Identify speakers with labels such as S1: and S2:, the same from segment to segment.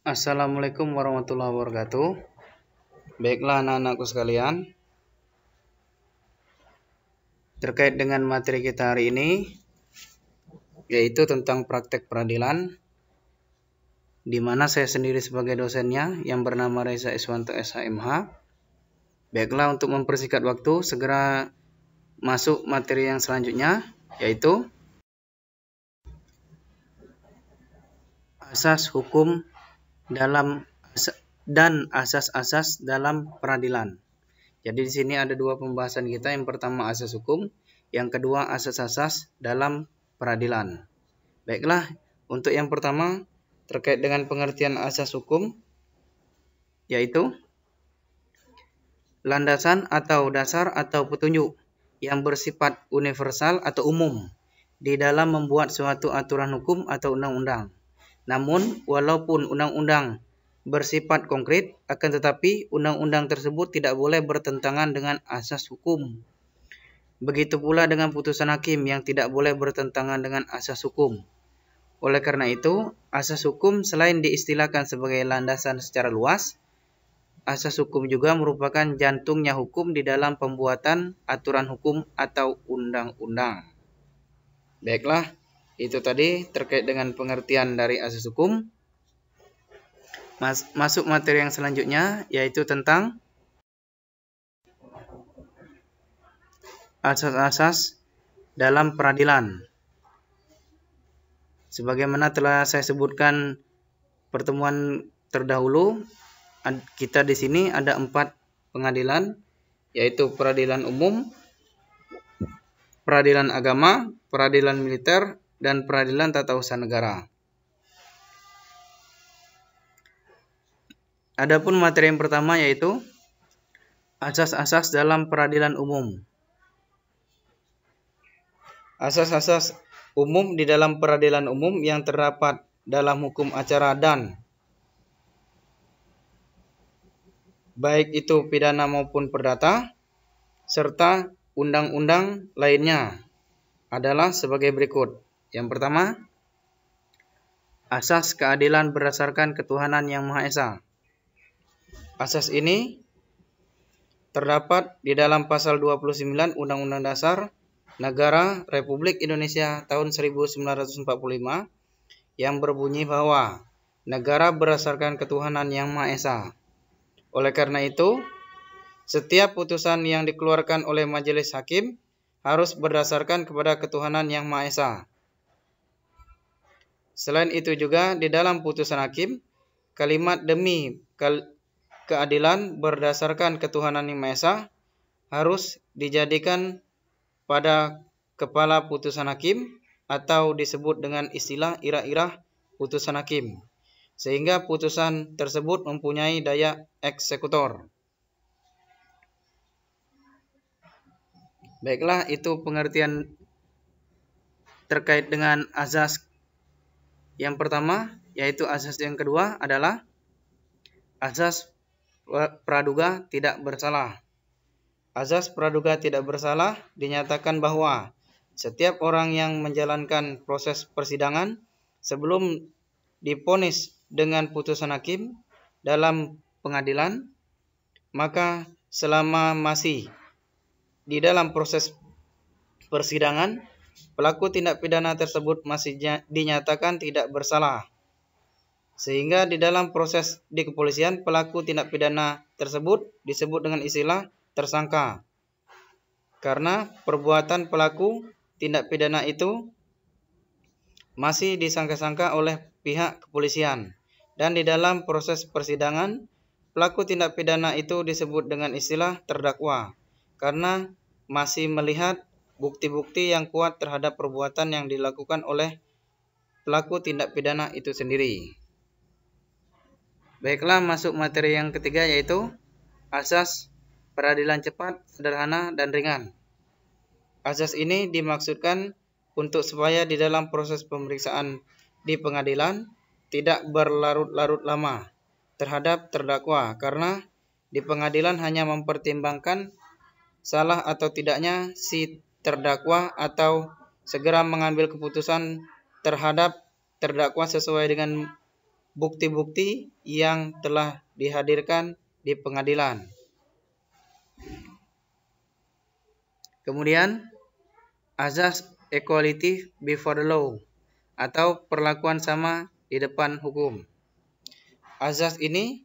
S1: Assalamualaikum warahmatullahi wabarakatuh. Baiklah anak-anakku sekalian, terkait dengan materi kita hari ini, yaitu tentang praktek peradilan, di mana saya sendiri sebagai dosennya yang bernama Reza Iswanto SHMH. Baiklah, untuk mempersingkat waktu, segera masuk materi yang selanjutnya, yaitu asas hukum dan asas-asas dalam peradilan. Jadi di sini ada dua pembahasan kita. Yang pertama asas hukum, yang kedua asas-asas dalam peradilan. Baiklah, untuk yang pertama terkait dengan pengertian asas hukum, yaitu landasan atau dasar atau petunjuk yang bersifat universal atau umum di dalam membuat suatu aturan hukum atau undang-undang. Namun, walaupun undang-undang bersifat konkret, akan tetapi undang-undang tersebut tidak boleh bertentangan dengan asas hukum. Begitu pula dengan putusan hakim yang tidak boleh bertentangan dengan asas hukum. Oleh karena itu, asas hukum selain diistilahkan sebagai landasan secara luas, asas hukum juga merupakan jantungnya hukum di dalam pembuatan aturan hukum atau undang-undang. Baiklah, itu tadi terkait dengan pengertian dari asas hukum. Masuk materi yang selanjutnya, yaitu tentang asas-asas dalam peradilan. Sebagaimana telah saya sebutkan pertemuan terdahulu, kita di sini ada 4 pengadilan, yaitu peradilan umum, peradilan agama, peradilan militer, dan peradilan tata usaha negara. Adapun materi yang pertama yaitu asas-asas dalam peradilan umum. Asas-asas umum di dalam peradilan umum yang terdapat dalam hukum acara dan baik itu pidana maupun perdata, serta undang-undang lainnya adalah sebagai berikut. Yang pertama, asas keadilan berdasarkan ketuhanan yang Maha Esa. Asas ini terdapat di dalam pasal 29 Undang-Undang Dasar Negara Republik Indonesia tahun 1945 yang berbunyi bahwa negara berdasarkan ketuhanan yang Maha Esa. Oleh karena itu, setiap putusan yang dikeluarkan oleh majelis hakim harus berdasarkan kepada ketuhanan yang Maha Esa. Selain itu juga di dalam putusan hakim, kalimat demi keadilan berdasarkan ketuhanan yang Maha Esa harus dijadikan pada kepala putusan hakim atau disebut dengan istilah irah-irah putusan hakim, sehingga putusan tersebut mempunyai daya eksekutor. Baiklah, itu pengertian terkait dengan asas yang pertama, yaitu asas yang kedua adalah asas praduga tidak bersalah. Asas praduga tidak bersalah dinyatakan bahwa setiap orang yang menjalankan proses persidangan sebelum divonis dengan putusan hakim dalam pengadilan, maka selama masih di dalam proses persidangan, pelaku tindak pidana tersebut masih dinyatakan tidak bersalah. Sehingga di dalam proses di kepolisian, pelaku tindak pidana tersebut disebut dengan istilah tersangka. Karena perbuatan pelaku tindak pidana itu masih disangka-sangka oleh pihak kepolisian. Dan di dalam proses persidangan, pelaku tindak pidana itu disebut dengan istilah terdakwa. Karena masih melihat bukti-bukti yang kuat terhadap perbuatan yang dilakukan oleh pelaku tindak pidana itu sendiri. Baiklah, masuk materi yang ketiga yaitu asas peradilan cepat, sederhana, dan ringan. Asas ini dimaksudkan untuk supaya di dalam proses pemeriksaan di pengadilan tidak berlarut-larut lama terhadap terdakwa, karena di pengadilan hanya mempertimbangkan salah atau tidaknya si terdakwa atau segera mengambil keputusan terhadap terdakwa sesuai dengan bukti-bukti yang telah dihadirkan di pengadilan. Kemudian azas equality before the law atau perlakuan sama di depan hukum. Azas ini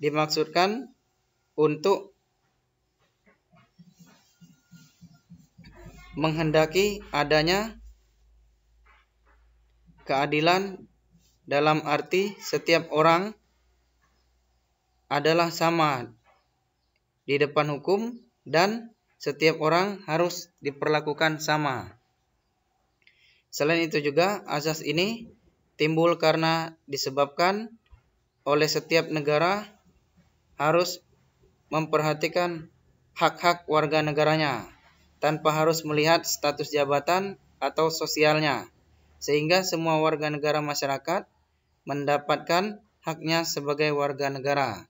S1: dimaksudkan untuk menghendaki adanya keadilan dalam arti setiap orang adalah sama di depan hukum dan setiap orang harus diperlakukan sama. Selain itu juga azas ini timbul karena disebabkan oleh setiap negara harus memperhatikan hak-hak warga negaranya tanpa harus melihat status jabatan atau sosialnya, sehingga semua warga negara masyarakat mendapatkan haknya sebagai warga negara.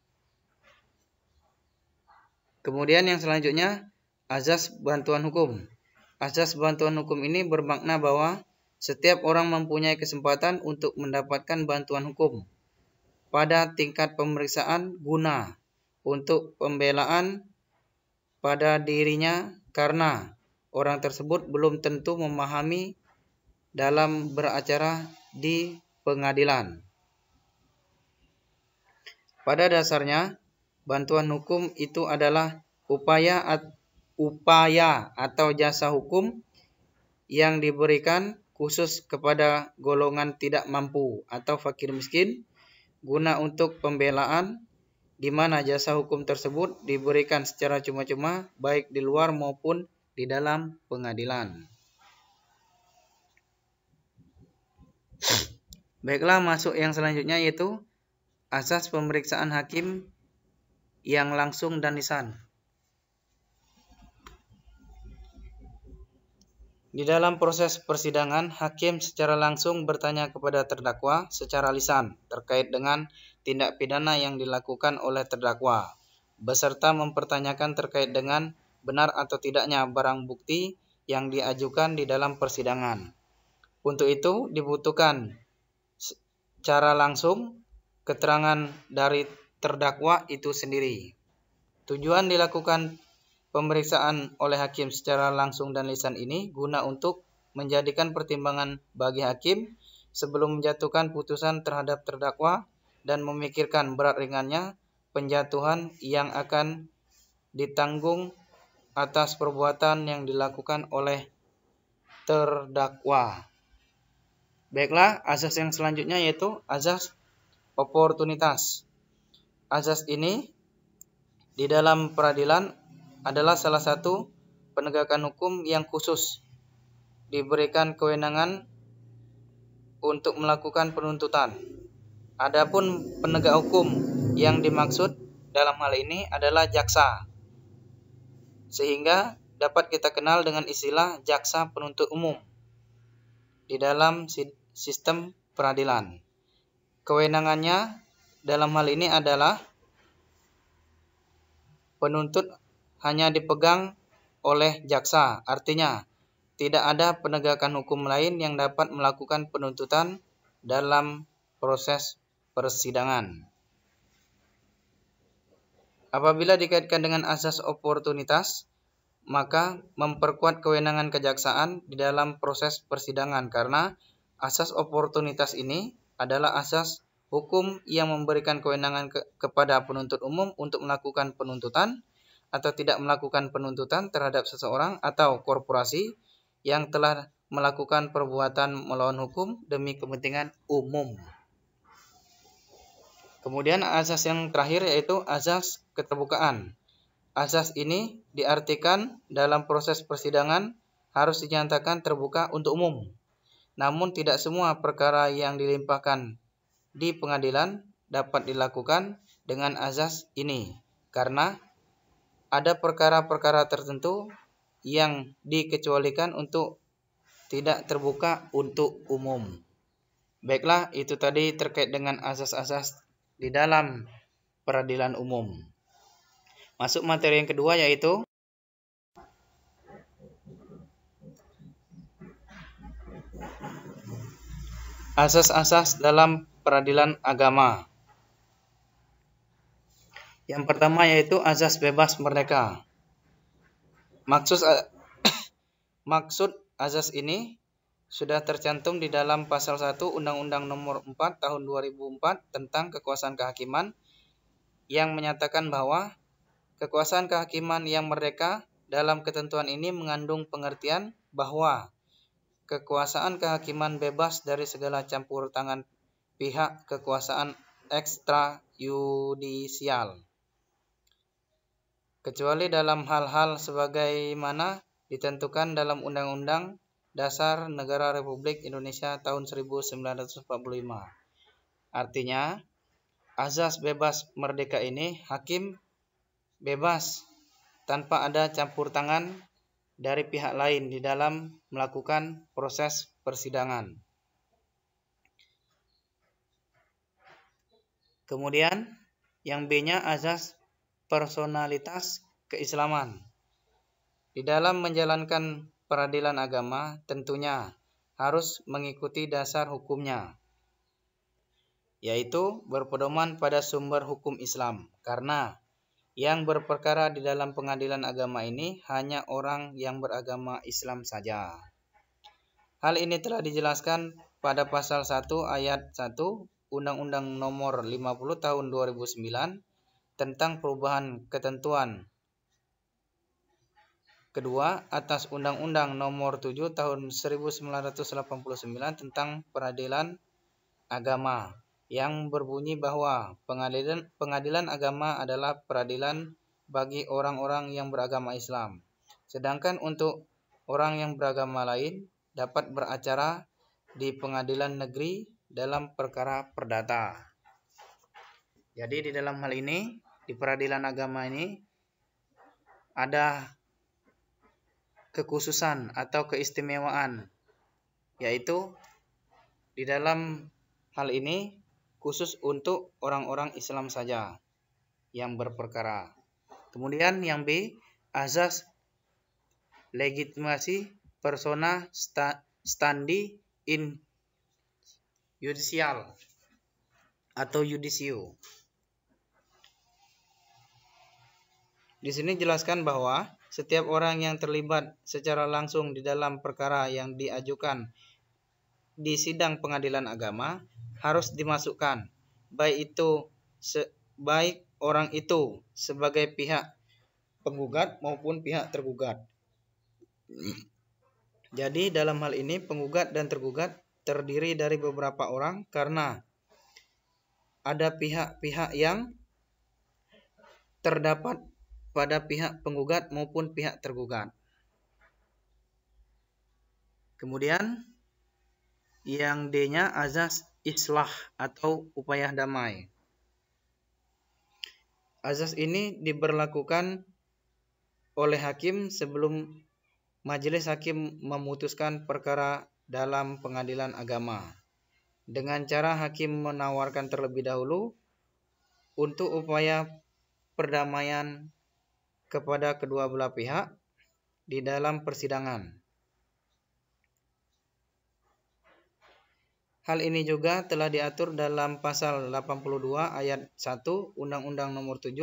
S1: Kemudian yang selanjutnya, azas bantuan hukum. Azas bantuan hukum ini bermakna bahwa setiap orang mempunyai kesempatan untuk mendapatkan bantuan hukum pada tingkat pemeriksaan guna untuk pembelaan pada dirinya karena orang tersebut belum tentu memahami dalam beracara di pengadilan. Pada dasarnya, bantuan hukum itu adalah upaya atau jasa hukum yang diberikan khusus kepada golongan tidak mampu atau fakir miskin guna untuk pembelaan, di mana jasa hukum tersebut diberikan secara cuma-cuma baik di luar maupun di dalam pengadilan. Baiklah, masuk yang selanjutnya yaitu asas pemeriksaan hakim yang langsung dan lisan. Di dalam proses persidangan, hakim secara langsung bertanya kepada terdakwa secara lisan terkait dengan tindak pidana yang dilakukan oleh terdakwa, beserta mempertanyakan terkait dengan benar atau tidaknya barang bukti yang diajukan di dalam persidangan. Untuk itu dibutuhkan secara langsung keterangan dari terdakwa itu sendiri. Tujuan dilakukan pemeriksaan oleh hakim secara langsung dan lisan ini guna untuk menjadikan pertimbangan bagi hakim sebelum menjatuhkan putusan terhadap terdakwa dan memikirkan berat ringannya penjatuhan yang akan ditanggung atas perbuatan yang dilakukan oleh terdakwa. Baiklah, azas yang selanjutnya yaitu azas oportunitas. Azas ini di dalam peradilan adalah salah satu penegakan hukum yang khusus diberikan kewenangan untuk melakukan penuntutan. Adapun penegak hukum yang dimaksud dalam hal ini adalah jaksa, sehingga dapat kita kenal dengan istilah jaksa penuntut umum di dalam sistem peradilan. Kewenangannya dalam hal ini adalah penuntut hanya dipegang oleh jaksa, artinya tidak ada penegakan hukum lain yang dapat melakukan penuntutan dalam proses persidangan. Apabila dikaitkan dengan asas oportunitas, maka memperkuat kewenangan kejaksaan di dalam proses persidangan karena asas oportunitas ini adalah asas hukum yang memberikan kewenangan kepada penuntut umum untuk melakukan penuntutan atau tidak melakukan penuntutan terhadap seseorang atau korporasi yang telah melakukan perbuatan melawan hukum demi kepentingan umum. Kemudian asas yang terakhir yaitu asas keterbukaan. Asas ini diartikan dalam proses persidangan harus dinyatakan terbuka untuk umum. Namun tidak semua perkara yang dilimpahkan di pengadilan dapat dilakukan dengan asas ini, karena ada perkara-perkara tertentu yang dikecualikan untuk tidak terbuka untuk umum. Baiklah, itu tadi terkait dengan asas-asas di dalam peradilan umum. Masuk materi yang kedua yaitu asas-asas dalam peradilan agama. Yang pertama yaitu azas bebas merdeka. Maksud azas ini sudah tercantum di dalam pasal 1 Undang-Undang Nomor 4 Tahun 2004 tentang kekuasaan kehakiman yang menyatakan bahwa kekuasaan kehakiman yang merdeka dalam ketentuan ini mengandung pengertian bahwa kekuasaan kehakiman bebas dari segala campur tangan pihak kekuasaan ekstrayudisial, kecuali dalam hal-hal sebagaimana ditentukan dalam Undang-Undang Dasar Negara Republik Indonesia tahun 1945. Artinya, azas bebas merdeka ini hakim bebas tanpa ada campur tangan dari pihak lain di dalam melakukan proses persidangan. Kemudian, yang B-nya azas personalitas keislaman. Di dalam menjalankan peradilan agama tentunya harus mengikuti dasar hukumnya, yaitu berpedoman pada sumber hukum Islam, karena yang berperkara di dalam pengadilan agama ini hanya orang yang beragama Islam saja. Hal ini telah dijelaskan pada pasal 1 ayat 1 Undang-Undang Nomor 50 Tahun 2009 tentang perubahan ketentuan kedua atas Undang-Undang Nomor 7 Tahun 1989 tentang peradilan agama, yang berbunyi bahwa pengadilan agama adalah peradilan bagi orang-orang yang beragama Islam. Sedangkan untuk orang yang beragama lain dapat beracara di pengadilan negeri dalam perkara perdata. Jadi di dalam hal ini, di peradilan agama ini ada kekhususan atau keistimewaan, yaitu di dalam hal ini khusus untuk orang-orang Islam saja yang berperkara. Kemudian yang B, azas legitimasi persona standi in judicial atau judiciu. Di sini jelaskan bahwa setiap orang yang terlibat secara langsung di dalam perkara yang diajukan di sidang pengadilan agama harus dimasukkan, baik orang itu sebagai pihak penggugat maupun pihak tergugat. Jadi dalam hal ini penggugat dan tergugat terdiri dari beberapa orang karena ada pihak-pihak yang terdapat pada pihak penggugat maupun pihak tergugat. Kemudian yang D-nya azas islah atau upaya damai. Azas ini diberlakukan oleh hakim sebelum majelis hakim memutuskan perkara dalam pengadilan agama, dengan cara hakim menawarkan terlebih dahulu untuk upaya perdamaian kepada kedua belah pihak di dalam persidangan. Hal ini juga telah diatur dalam pasal 82 ayat 1 Undang-Undang Nomor 7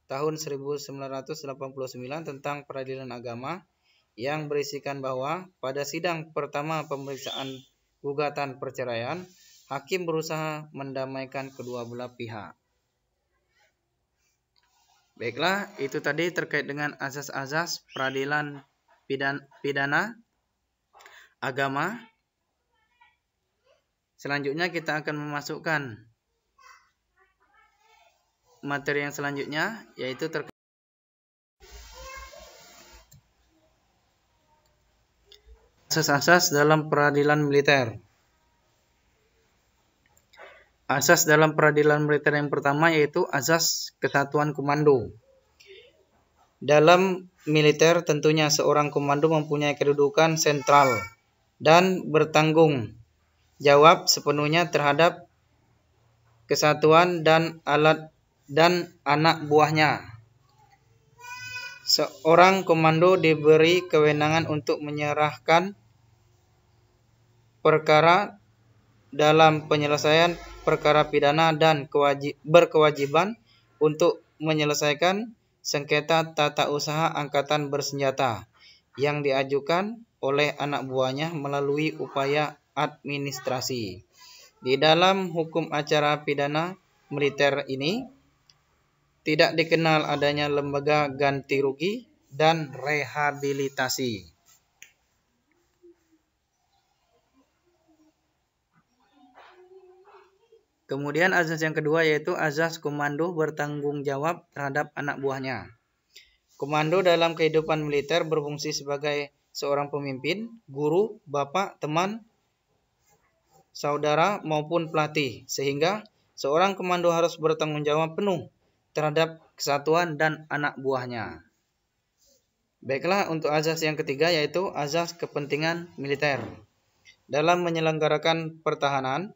S1: Tahun 1989 tentang peradilan agama, yang berisikan bahwa pada sidang pertama pemeriksaan gugatan perceraian, hakim berusaha mendamaikan kedua belah pihak. Baiklah, itu tadi terkait dengan azas-azas peradilan pidana agama. Selanjutnya kita akan memasukkan materi yang selanjutnya, yaitu terkait asas-asas dalam peradilan militer. Asas dalam peradilan militer yang pertama yaitu azas kesatuan komando. Dalam militer tentunya seorang komando mempunyai kedudukan sentral dan bertanggung jawab sepenuhnya terhadap kesatuan dan anak buahnya. Seorang komando diberi kewenangan untuk menyerahkan perkara dalam penyelesaian perkara pidana dan berkewajiban untuk menyelesaikan sengketa tata usaha angkatan bersenjata yang diajukan oleh anak buahnya melalui upaya administrasi. Di dalam hukum acara pidana militer ini tidak dikenal adanya lembaga ganti rugi dan rehabilitasi. Kemudian azas yang kedua yaitu azas komando bertanggung jawab terhadap anak buahnya. Komando dalam kehidupan militer berfungsi sebagai seorang pemimpin, guru, bapak, teman, saudara maupun pelatih, sehingga seorang komando harus bertanggung jawab penuh terhadap kesatuan dan anak buahnya. Baiklah, untuk azas yang ketiga yaitu azas kepentingan militer. Dalam menyelenggarakan pertahanan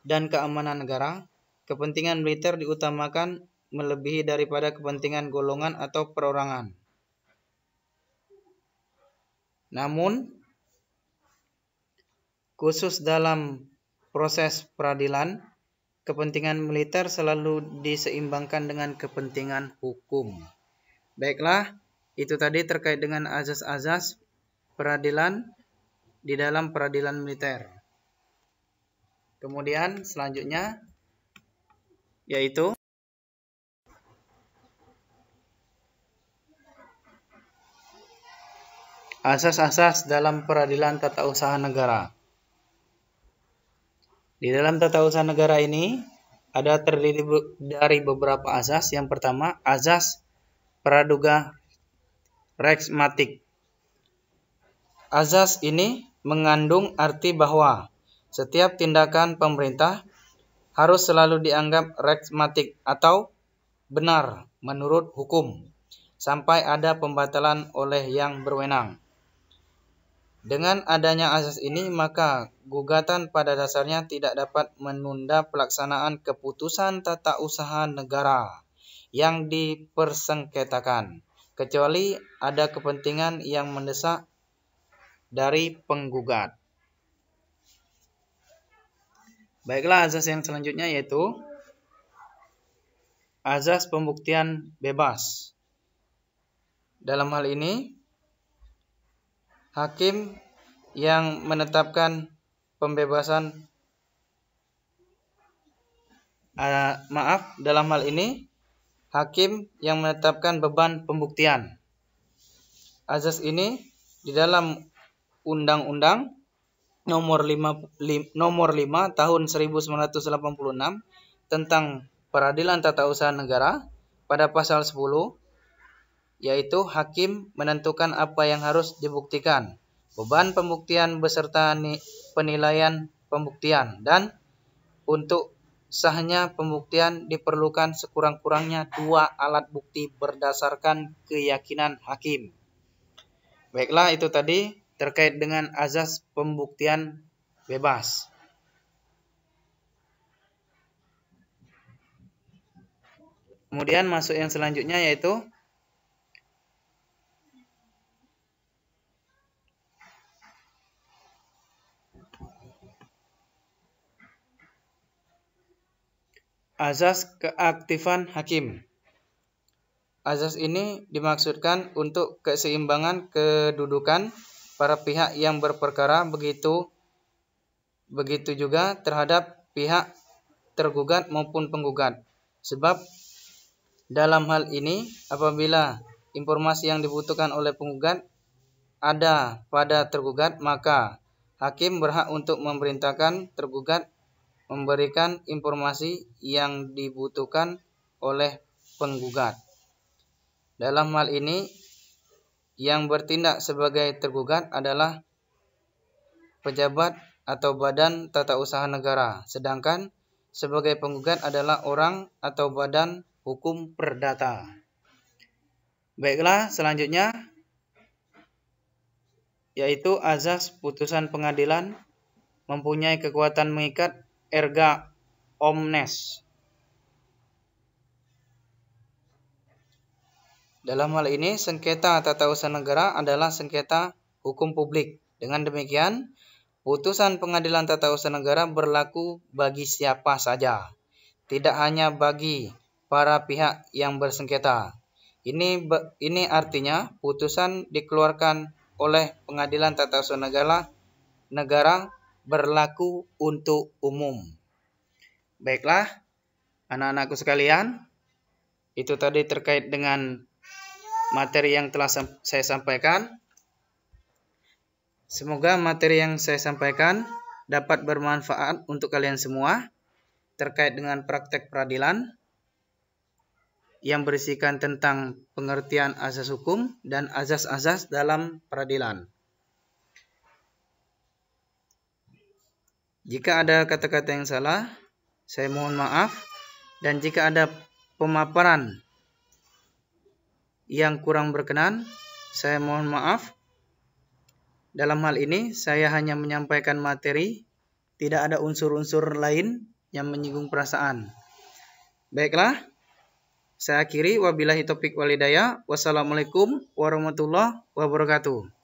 S1: dan keamanan negara, kepentingan militer diutamakan melebihi daripada kepentingan golongan atau perorangan. Namun, khusus dalam proses peradilan, kepentingan militer selalu diseimbangkan dengan kepentingan hukum. Baiklah, itu tadi terkait dengan azas-azas peradilan di dalam peradilan militer. Kemudian selanjutnya yaitu asas-asas dalam peradilan tata usaha negara. Di dalam tata usaha negara ini ada terdiri dari beberapa asas. Yang pertama, asas praduga rexmatik. Asas ini mengandung arti bahwa setiap tindakan pemerintah harus selalu dianggap rexmatik atau benar menurut hukum sampai ada pembatalan oleh yang berwenang. Dengan adanya asas ini, maka gugatan pada dasarnya tidak dapat menunda pelaksanaan keputusan tata usaha negara yang dipersengketakan, kecuali ada kepentingan yang mendesak dari penggugat. Baiklah, azas yang selanjutnya yaitu azas pembuktian bebas. Dalam hal ini, hakim yang menetapkan pembebasan dalam hal ini hakim yang menetapkan beban pembuktian. Azas ini di dalam Undang-Undang nomor 5 tahun 1986 tentang peradilan tata usaha negara pada pasal 10 yaitu hakim menentukan apa yang harus dibuktikan, beban pembuktian beserta penilaian pembuktian, dan untuk sahnya pembuktian diperlukan sekurang-kurangnya 2 alat bukti berdasarkan keyakinan hakim. Baiklah, itu tadi terkait dengan azas pembuktian bebas. Kemudian masuk yang selanjutnya yaitu azas keaktifan hakim. Azas ini dimaksudkan untuk keseimbangan kedudukan para pihak yang berperkara, begitu juga terhadap pihak tergugat maupun penggugat. Sebab dalam hal ini apabila informasi yang dibutuhkan oleh penggugat ada pada tergugat, maka hakim berhak untuk memerintahkan tergugat memberikan informasi yang dibutuhkan oleh penggugat. Dalam hal ini, yang bertindak sebagai tergugat adalah pejabat atau badan tata usaha negara, sedangkan sebagai penggugat adalah orang atau badan hukum perdata. Baiklah, selanjutnya yaitu azas putusan pengadilan mempunyai kekuatan mengikat erga omnes. Dalam hal ini, sengketa tata usaha negara adalah sengketa hukum publik. Dengan demikian, Putusan pengadilan tata usaha negara berlaku bagi siapa saja, tidak hanya bagi para pihak yang bersengketa. Ini artinya putusan dikeluarkan oleh pengadilan tata usaha negara berlaku untuk umum. Baiklah, anak-anakku sekalian, itu tadi terkait dengan materi yang telah saya sampaikan. Semoga materi yang saya sampaikan dapat bermanfaat untuk kalian semua terkait dengan praktek peradilan yang berisikan tentang pengertian azas hukum dan azas-azas dalam peradilan. Jika ada kata-kata yang salah, saya mohon maaf, dan jika ada pemaparan yang kurang berkenan, saya mohon maaf. Dalam hal ini, saya hanya menyampaikan materi, tidak ada unsur-unsur lain yang menyinggung perasaan. Baiklah, saya akhiri. Wabillahi taufiq wal hidayah. Wassalamualaikum warahmatullahi wabarakatuh.